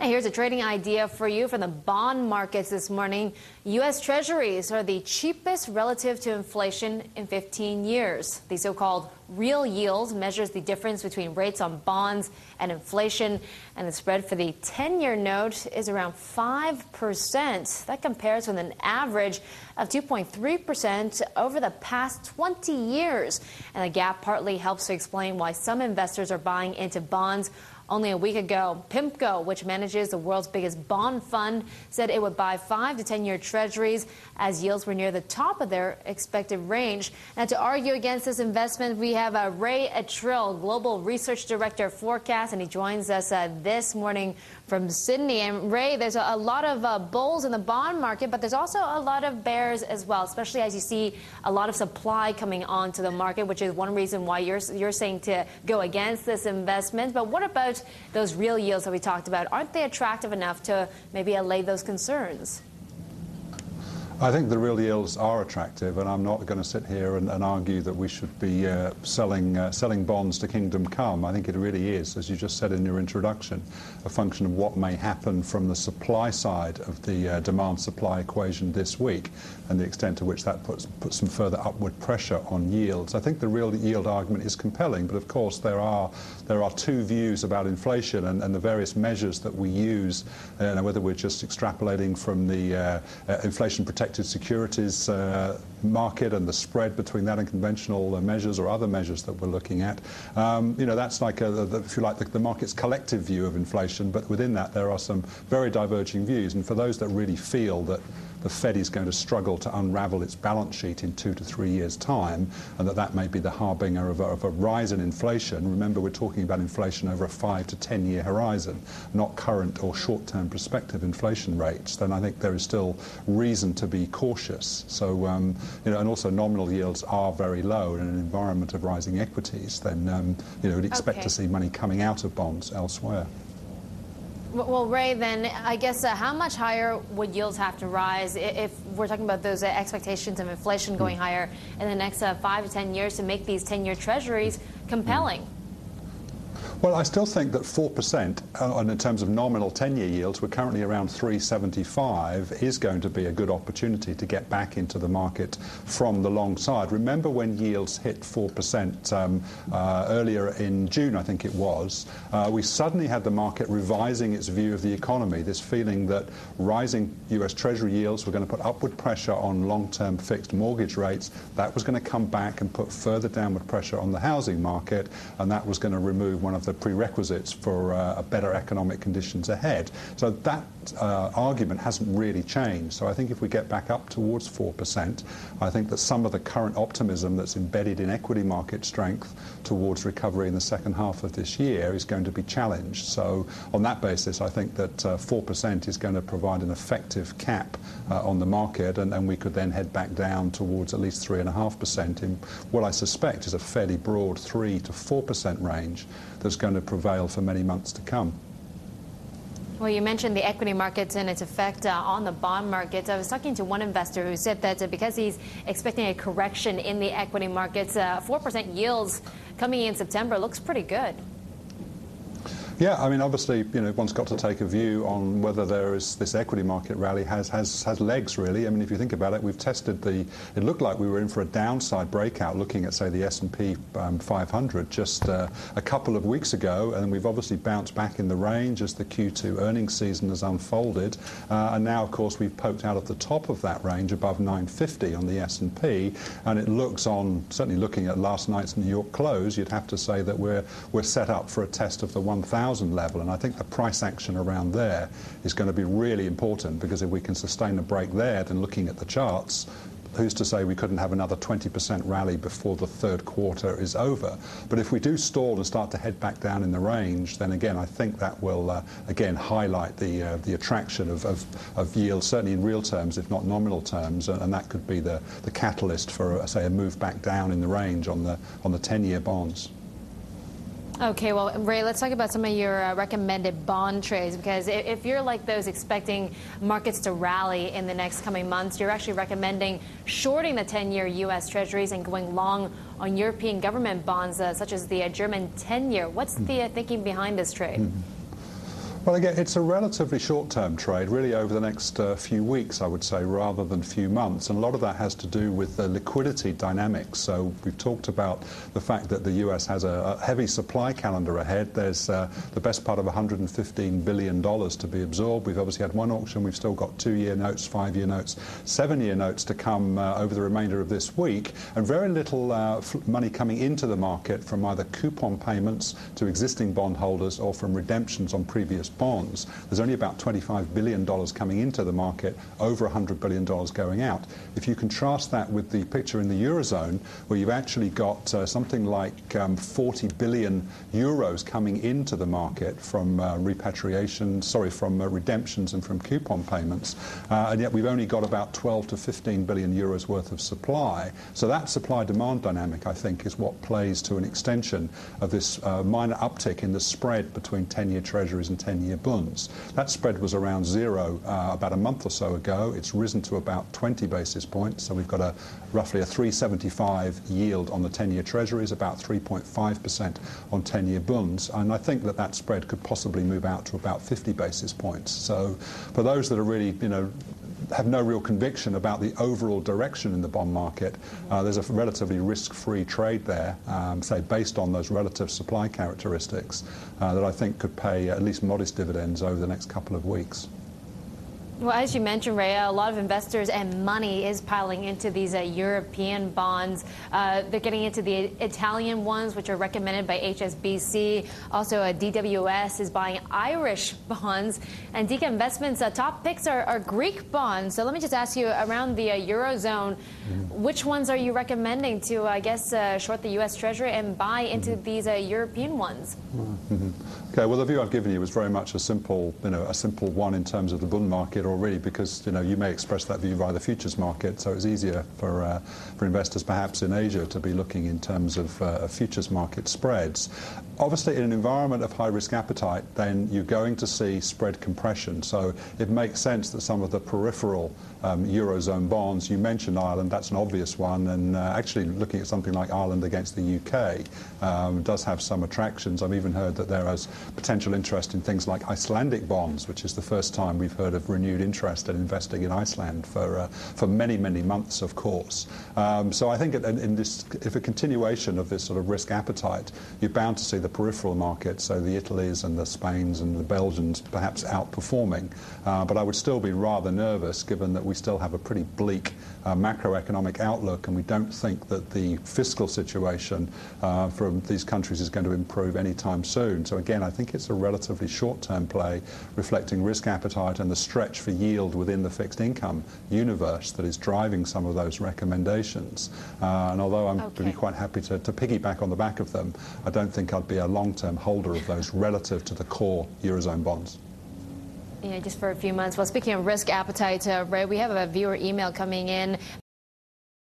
Now here's a trading idea for you from the bond markets this morning. U.S. treasuries are the cheapest relative to inflation in 15 years. The so-called real yield measures the difference between rates on bonds and inflation, and the spread for the 10-year note is around 5%. That compares with an average of 2.3% over the past 20 years. And the gap partly helps to explain why some investors are buying into bonds. Only a week ago, Pimco, which manages the world's biggest bond fund, said it would buy 5 to 10-year treasuries as yields were near the top of their expected range. Now, to argue against this investment, we have Ray Attrill, Global Research Director of Forecast, and he joins us this morning from Sydney. And Ray, there's a lot of bulls in the bond market, but there's also a lot of bears as well, especially as you see a lot of supply coming onto the market, which is one reason why you're saying to go against this investment. But what about those real yields that we talked about? Aren't they attractive enough to maybe allay those concerns? I think the real yields are attractive, and I'm not going to sit here and argue that we should be selling bonds to kingdom come. I think it really is, as you just said in your introduction, a function of what may happen from the supply side of the demand-supply equation this week, and the extent to which that puts some further upward pressure on yields. I think the real yield argument is compelling, but of course there are two views about inflation and the various measures that we use, whether we're just extrapolating from the inflation-protected securities market and the spread between that and conventional measures or other measures that we're looking at. That's like, if you like, the market's collective view of inflation, but within that there are some very diverging views. And for those that really feel that the Fed is going to struggle to unravel its balance sheet in 2 to 3 years' time, and that may be the harbinger of a rise in inflation. Remember, we're talking about inflation over a 5 to 10-year horizon, not current or short-term prospective inflation rates. Then I think there is still reason to be cautious. So, and also nominal yields are very low in an environment of rising equities. Then, we'd expect to see money coming out of bonds elsewhere. Well, Ray, then I guess how much higher would yields have to rise if we're talking about those expectations of inflation going higher in the next 5 to 10 years to make these 10-year treasuries compelling? Well, I still think that 4% in terms of nominal 10-year yields, we're currently around 3.75, is going to be a good opportunity to get back into the market from the long side. Remember when yields hit 4% earlier in June, I think it was, we suddenly had the market revising its view of the economy, this feeling that rising U.S. Treasury yields were going to put upward pressure on long-term fixed mortgage rates. That was going to come back and put further downward pressure on the housing market, and that was going to remove one of the prerequisites for better economic conditions ahead. So that argument hasn't really changed. So I think if we get back up towards 4%, I think that some of the current optimism that's embedded in equity market strength towards recovery in the second half of this year is going to be challenged. So on that basis, I think that 4% is going to provide an effective cap on the market, and we could then head back down towards at least 3.5% in what I suspect is a fairly broad 3 to 4% range that's going to prevail for many months to come. Well, you mentioned the equity markets and its effect on the bond markets. I was talking to one investor who said that because he's expecting a correction in the equity markets, 4% yields coming in September looks pretty good. Yeah, I mean, obviously, one's got to take a view on whether there is this equity market rally has legs, really. I mean, if you think about it, we've tested it looked like we were in for a downside breakout looking at, say, the S&P 500 just a couple of weeks ago, and we've obviously bounced back in the range as the Q2 earnings season has unfolded, and now, of course, we've poked out at the top of that range above 950 on the S&P, and it looks on, certainly looking at last night's New York close, you'd have to say that we're set up for a test of the 1,000 level, and I think the price action around there is going to be really important, because if we can sustain a break there, then looking at the charts, who's to say we couldn't have another 20% rally before the third quarter is over? But if we do stall and start to head back down in the range, then again I think that will again highlight the attraction of yield, certainly in real terms, if not nominal terms, and that could be the catalyst for, say, a move back down in the range on the 10-year bonds. Okay, well, Ray, let's talk about some of your recommended bond trades, because if you're like those expecting markets to rally in the next coming months, you're actually recommending shorting the 10-year U.S. Treasuries and going long on European government bonds, such as the German 10-year. What's the thinking behind this trade? Well, again, it's a relatively short-term trade, really over the next few weeks, I would say, rather than few months. And a lot of that has to do with the liquidity dynamics. So we've talked about the fact that the US has a heavy supply calendar ahead. There's the best part of $115 billion to be absorbed. We've obviously had one auction. We've still got 2-year notes, 5-year notes, 7-year notes to come over the remainder of this week. And very little money coming into the market from either coupon payments to existing bondholders or from redemptions on previous bonds. There's only about $25 billion coming into the market, over $100 billion going out. If you contrast that with the picture in the Eurozone, where you've actually got something like 40 billion euros coming into the market from from redemptions and from coupon payments, and yet we've only got about 12 to 15 billion euros worth of supply. So that supply-demand dynamic, I think, is what plays to an extension of this minor uptick in the spread between 10-year treasuries and 10-year bonds. That spread was around zero about a month or so ago. It's risen to about 20 basis points, so we've got roughly a 3.75 yield on the 10-year treasuries, about 3.5% on 10-year bonds, and I think that spread could possibly move out to about 50 basis points. So for those that are really, have no real conviction about the overall direction in the bond market, there's a relatively risk-free trade there, say based on those relative supply characteristics, that I think could pay at least modest dividends over the next couple of weeks. Well, as you mentioned, Ray, a lot of investors and money is piling into these European bonds. They're getting into the Italian ones, which are recommended by HSBC. Also, DWS is buying Irish bonds. And DK Investments' top picks are Greek bonds. So let me just ask you, around the Eurozone, which ones are you recommending to, short the U.S. Treasury and buy into these European ones? Okay, well, the view I've given you was very much a simple one in terms of the bond market already, because you may express that view via the futures market, so it's easier for investors perhaps in Asia to be looking in terms of futures market spreads. Obviously, in an environment of high risk appetite, then you're going to see spread compression. So it makes sense that some of the peripheral Eurozone bonds, you mentioned Ireland, that's an obvious one, and actually looking at something like Ireland against the UK does have some attractions. I've even heard that there is potential interest in things like Icelandic bonds, which is the first time we've heard of renewed interest in investing in Iceland for many, many months, of course. So I think if a continuation of this sort of risk appetite, you're bound to see the peripheral markets, so the Italies and the Spains and the Belgians perhaps outperforming. But I would still be rather nervous, given that we still have a pretty bleak macroeconomic outlook, and we don't think that the fiscal situation from these countries is going to improve anytime soon. So again, I think it's a relatively short-term play, reflecting risk appetite and the stretch for yield within the fixed income universe that is driving some of those recommendations. And although I'm really quite happy to piggyback on the back of them, I don't think I'd be a long-term holder of those relative to the core Eurozone bonds. Yeah, just for a few months. Well, speaking of risk appetite, Ray, we have a viewer email coming in.